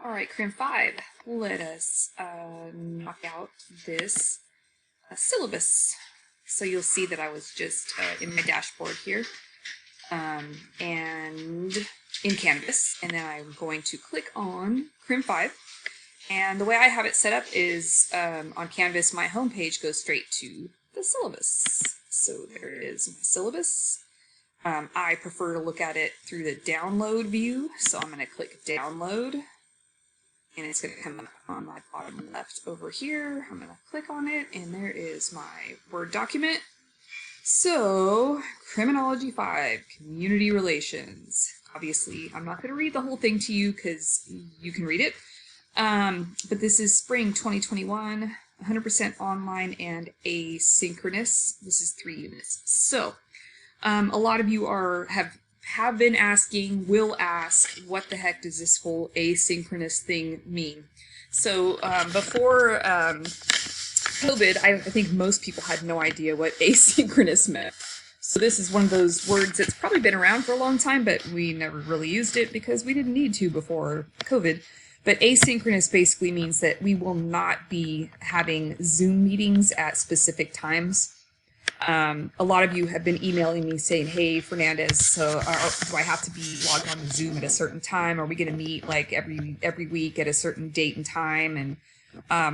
All right, Crim 5, let us knock out this syllabus. So you'll see that I was just in my dashboard here and in Canvas, and then I'm going to click on Crim 5. And the way I have it set up is on Canvas, my homepage goes straight to the syllabus. So there is my syllabus. I prefer to look at it through the download view, so I'm going to click download. And it's going to come up on my bottom left over here. I'm going to click on it, and there is my Word document. So, Criminology 5, Community Relations. Obviously, I'm not going to read the whole thing to you because you can read it. But this is spring 2021, 100% online and asynchronous. This is 3 units. So, a lot of you have been asking, will ask, what the heck does this whole asynchronous thing mean? So before COVID, I think most people had no idea what asynchronous meant. So this is one of those words that's probably been around for a long time, but we never really used it because we didn't need to before COVID. But asynchronous basically means that we will not be having Zoom meetings at specific times. A lot of you have been emailing me saying, hey, Fernandez, so do I have to be logged on to Zoom at a certain time? Are we going to meet like every week at a certain date and time? And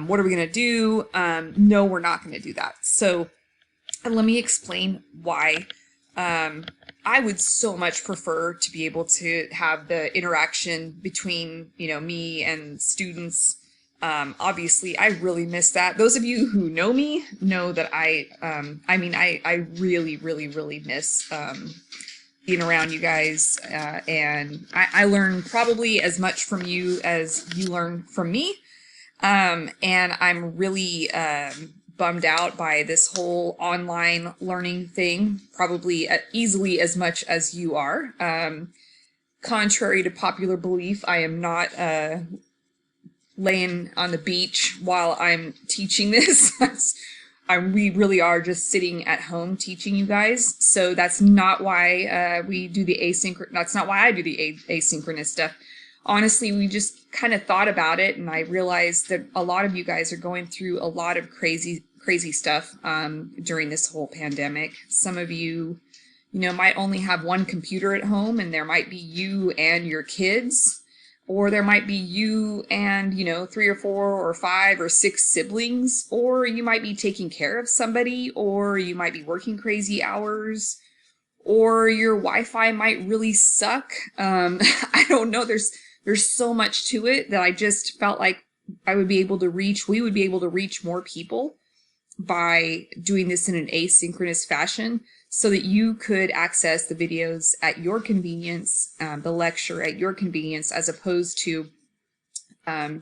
what are we going to do? No, we're not going to do that. So let me explain why. I would so much prefer to be able to have the interaction between, me and students. Obviously, I really miss that. Those of you who know me know that I really, really, really miss being around you guys. And I learn probably as much from you as you learn from me. And I'm really bummed out by this whole online learning thing, probably easily as much as you are. Contrary to popular belief, I am not laying on the beach while I'm teaching this. We really are just sitting at home teaching you guys. So that's not why we do the asynchronous. That's not why I do the asynchronous stuff. Honestly, we just kind of thought about it, and I realized that a lot of you guys are going through a lot of crazy stuff during this whole pandemic. Some of you, might only have one computer at home, and there might be you and your kids. Or there might be you and, 3 or 4 or 5 or 6 siblings, or you might be taking care of somebody, or you might be working crazy hours, or your Wi-Fi might really suck. I don't know. There's so much to it that I just felt like we would be able to reach more people by doing this in an asynchronous fashion, so that you could access the videos at your convenience, the lecture at your convenience, as opposed to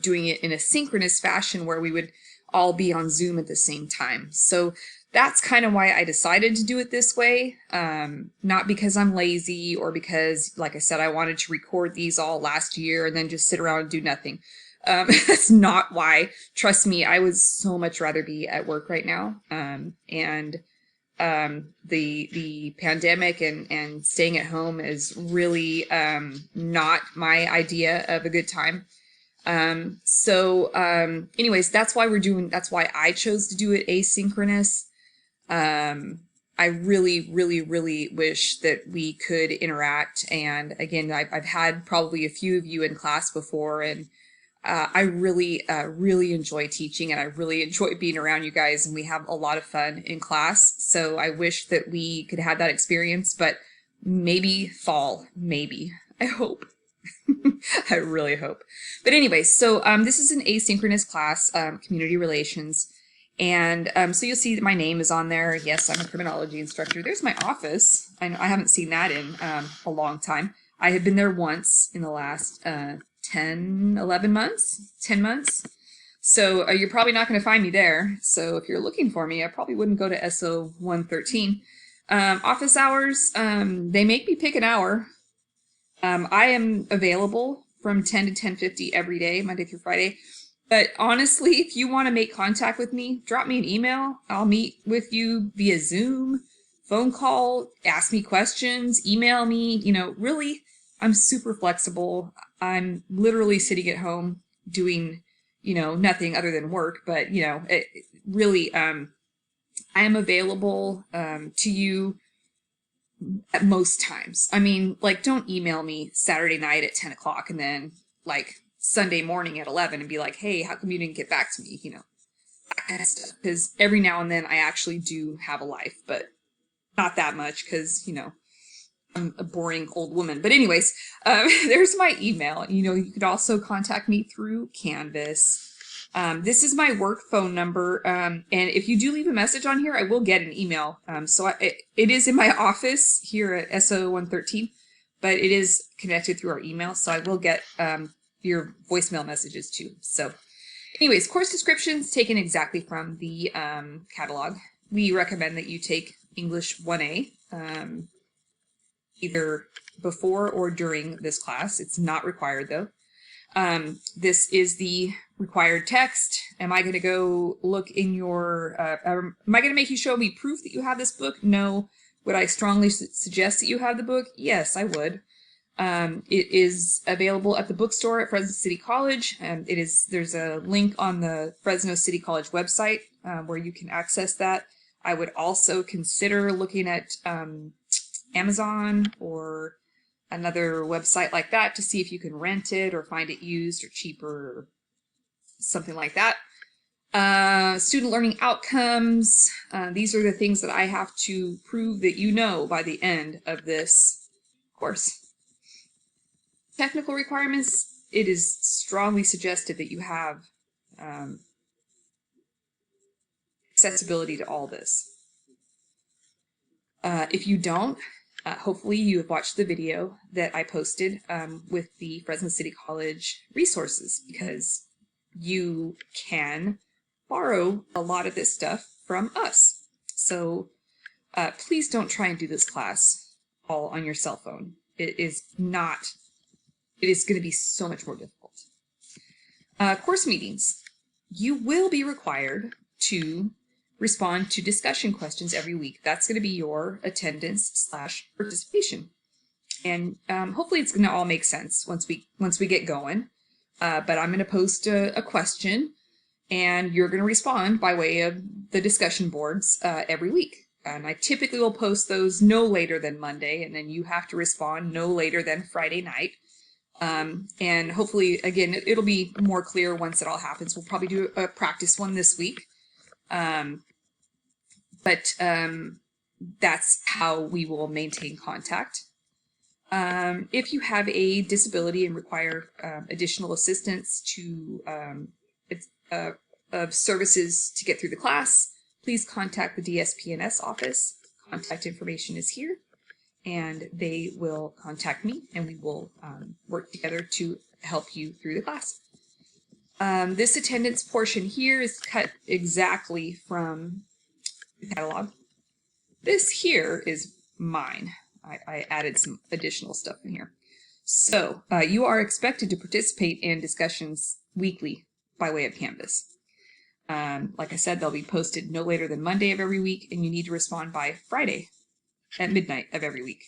doing it in a synchronous fashion where we would all be on Zoom at the same time. So that's kind of why I decided to do it this way, not because I'm lazy or because, like I said, I wanted to record these all last year and then just sit around and do nothing. That's not why. Trust me, I would so much rather be at work right now. The pandemic and staying at home is really not my idea of a good time. Anyways, that's why I chose to do it asynchronous. I really, really, really wish that we could interact. And again, I've had probably a few of you in class before, and I really, really enjoy teaching, and I really enjoy being around you guys, and we have a lot of fun in class. So I wish that we could have that experience, but maybe fall, maybe. I hope. I really hope. But anyway, so this is an asynchronous class, community relations. And so you'll see that my name is on there. Yes, I'm a criminology instructor. There's my office. I haven't seen that in a long time. I have been there once in the last 10 months. So you're probably not going to find me there. So if you're looking for me, I probably wouldn't go to SO 113. Office hours, they make me pick an hour. I am available from 10 to 10:50 every day, Monday through Friday. But honestly, if you want to make contact with me, drop me an email. I'll meet with you via Zoom, phone call, ask me questions, email me, really I'm super flexible. I'm literally sitting at home doing, nothing other than work, but, really, I am available to you at most times. I mean, like, don't email me Saturday night at 10 o'clock and then, like, Sunday morning at 11 and be like, hey, how come you didn't get back to me? That kind of stuff. Because every now and then I actually do have a life, but not that much because, I'm a boring old woman. But anyways, there's my email. You could also contact me through Canvas. This is my work phone number. And if you do leave a message on here, I will get an email. It is in my office here at SO 113, but it is connected through our email. So I will get your voicemail messages too. So anyways, course descriptions taken exactly from the catalog. We recommend that you take English 1A. Either before or during this class. It's not required though. This is the required text. Am I going to go look in your, am I going to make you show me proof that you have this book? No. Would I strongly suggest that you have the book? Yes, I would. It is available at the bookstore at Fresno City College. There's a link on the Fresno City College website where you can access that. I would also consider looking at Amazon or another website like that to see if you can rent it or find it used or cheaper or something like that. Student learning outcomes. These are the things that I have to prove that you know by the end of this course. Technical requirements. It is strongly suggested that you have accessibility to all this. If you don't, hopefully you have watched the video that I posted with the Fresno City College resources, because you can borrow a lot of this stuff from us. So please don't try and do this class all on your cell phone. It is going to be so much more difficult. Course meetings. You will be required to respond to discussion questions every week. That's going to be your attendance / participation. And hopefully it's going to all make sense once we get going. But I'm going to post a question and you're going to respond by way of the discussion boards every week. And I typically will post those no later than Monday, and then you have to respond no later than Friday night. And hopefully, again, it'll be more clear once it all happens. We'll probably do a practice one this week. But that's how we will maintain contact. If you have a disability and require additional assistance of services to get through the class, please contact the DSPNS office. Contact information is here, and they will contact me, and we will work together to help you through the class. This attendance portion here is cut exactly from the catalog. This here is mine. I added some additional stuff in here. So you are expected to participate in discussions weekly by way of Canvas. Like I said, they'll be posted no later than Monday of every week, and you need to respond by Friday at midnight of every week.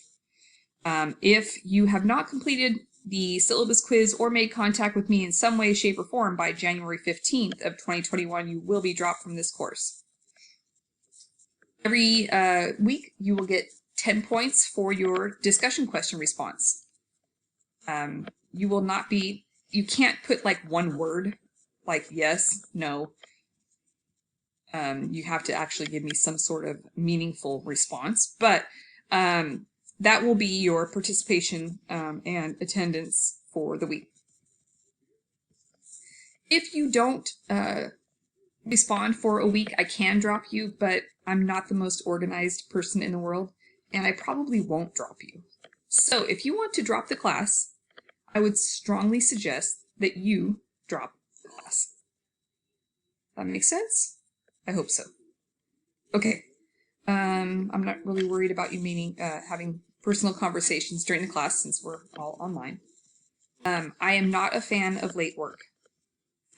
If you have not completed the syllabus quiz or made contact with me in some way, shape, or form by January 15th of 2021, you will be dropped from this course. Every week, you will get 10 points for your discussion question response. You can't put like one word, like yes, no. You have to actually give me some sort of meaningful response, but that will be your participation and attendance for the week. If you don't respond for a week, I can drop you, but I'm not the most organized person in the world, and I probably won't drop you. So if you want to drop the class, I would strongly suggest that you drop the class. That makes sense? I hope so. Okay. I'm not really worried about you having personal conversations during the class since we're all online. I am not a fan of late work.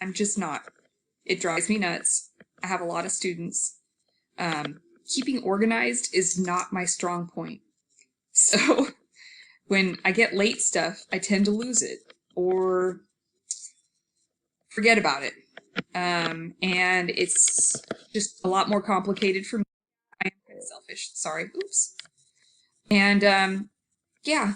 I'm just not. It drives me nuts. I have a lot of students. Keeping organized is not my strong point. So when I get late stuff, I tend to lose it or forget about it. And it's just a lot more complicated for me. I am kind of selfish. Sorry. Oops. And yeah,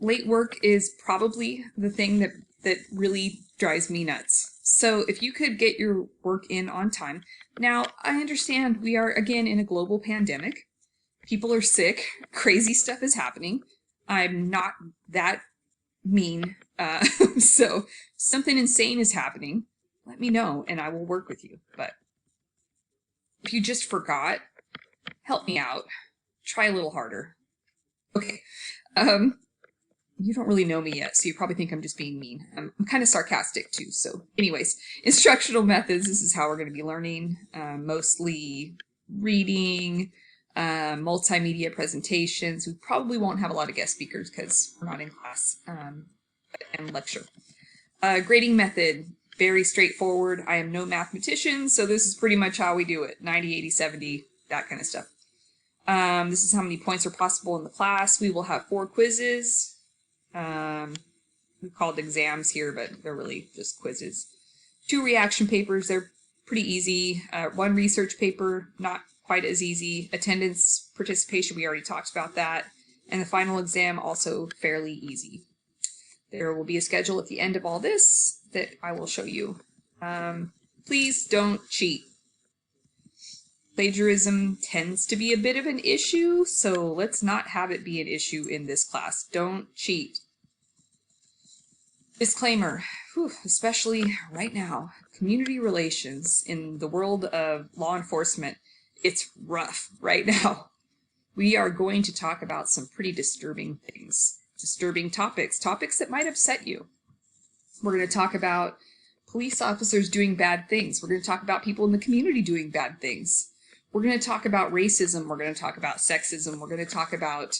late work is probably the thing that really drives me nuts. So if you could get your work in on time. Now, I understand we are, again, in a global pandemic. People are sick. Crazy stuff is happening. I'm not that mean. So something insane is happening. Let me know and I will work with you. But if you just forgot, help me out. Try a little harder. Okay. You don't really know me yet, so you probably think I'm just being mean. I'm kind of sarcastic too. So anyways, instructional methods, this is how we're going to be learning, mostly reading, multimedia presentations. We probably won't have a lot of guest speakers because we're not in class, and lecture. Grading method, very straightforward. I am no mathematician, so this is pretty much how we do it. 90, 80, 70, that kind of stuff. This is how many points are possible in the class. We will have 4 quizzes. We called exams here, but they're really just quizzes. 2 reaction papers, they're pretty easy. 1 research paper, not quite as easy. Attendance, participation, we already talked about that. And the final exam, also fairly easy. There will be a schedule at the end of all this that I will show you. Please don't cheat. Plagiarism tends to be a bit of an issue, so let's not have it be an issue in this class. Don't cheat. Disclaimer, especially right now, community relations in the world of law enforcement, it's rough right now. We are going to talk about some pretty disturbing things, disturbing topics that might upset you. We're going to talk about police officers doing bad things. We're going to talk about people in the community doing bad things. We're going to talk about racism. We're going to talk about sexism. We're going to talk about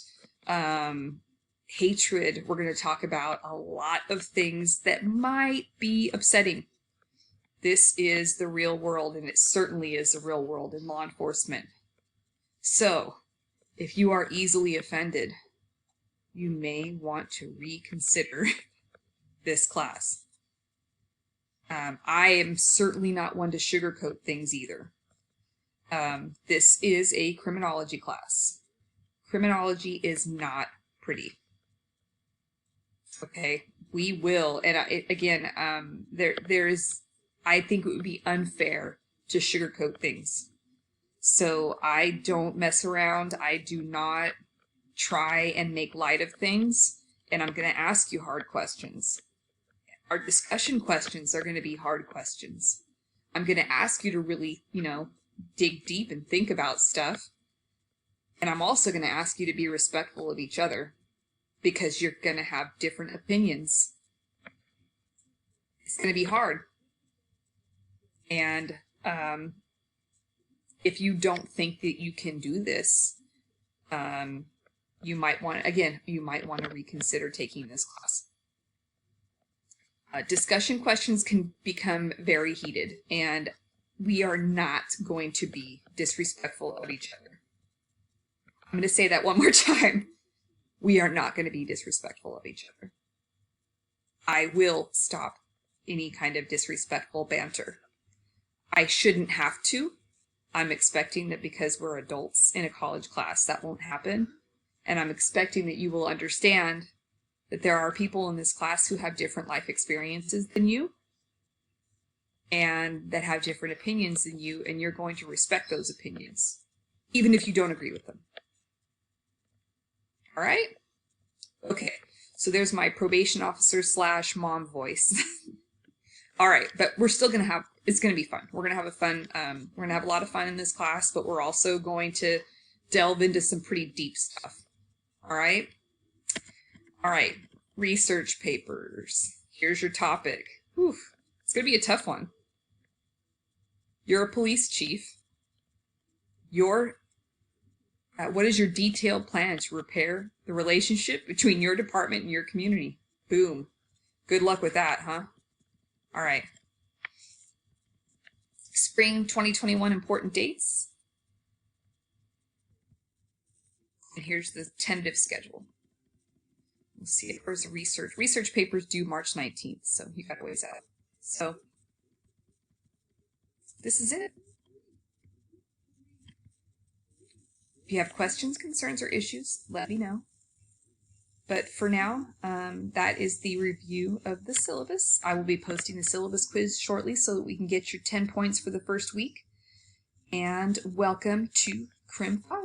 hatred. We're going to talk about a lot of things that might be upsetting. This is the real world, and it certainly is the real world in law enforcement. So, if you are easily offended, you may want to reconsider this class. I am certainly not one to sugarcoat things either. This is a criminology class. Criminology is not pretty. Okay, we will, and there is, I think it would be unfair to sugarcoat things. So I don't mess around. I do not try and make light of things, and I'm going to ask you hard questions. Our discussion questions are going to be hard questions. I'm going to ask you to really, dig deep and think about stuff. And I'm also going to ask you to be respectful of each other because you're going to have different opinions. It's going to be hard. And if you don't think that you can do this, you might want to reconsider taking this class. Discussion questions can become very heated, and we are not going to be disrespectful of each other. I'm going to say that one more time. We are not going to be disrespectful of each other. I will stop any kind of disrespectful banter. I shouldn't have to. I'm expecting that because we're adults in a college class, that won't happen. And I'm expecting that you will understand that there are people in this class who have different life experiences than you and that have different opinions than you, and you're going to respect those opinions, even if you don't agree with them. All right? Okay, so there's my probation officer / mom voice. All right, but we're still going to have, it's going to be fun. We're going to have we're going to have a lot of fun in this class, but we're also going to delve into some pretty deep stuff. All right? All right, research papers. Here's your topic. Whew, it's going to be a tough one. You're a police chief. What is your detailed plan to repair the relationship between your department and your community? Boom. Good luck with that, huh? All right. Spring 2021 important dates. And here's the tentative schedule. We'll see. Where's research? Research papers due March 19th, so you got a ways out. So this is it. If you have questions, concerns, or issues, let me know. But for now, that is the review of the syllabus. I will be posting the syllabus quiz shortly so that we can get your 10 points for the first week. And welcome to Crim 5.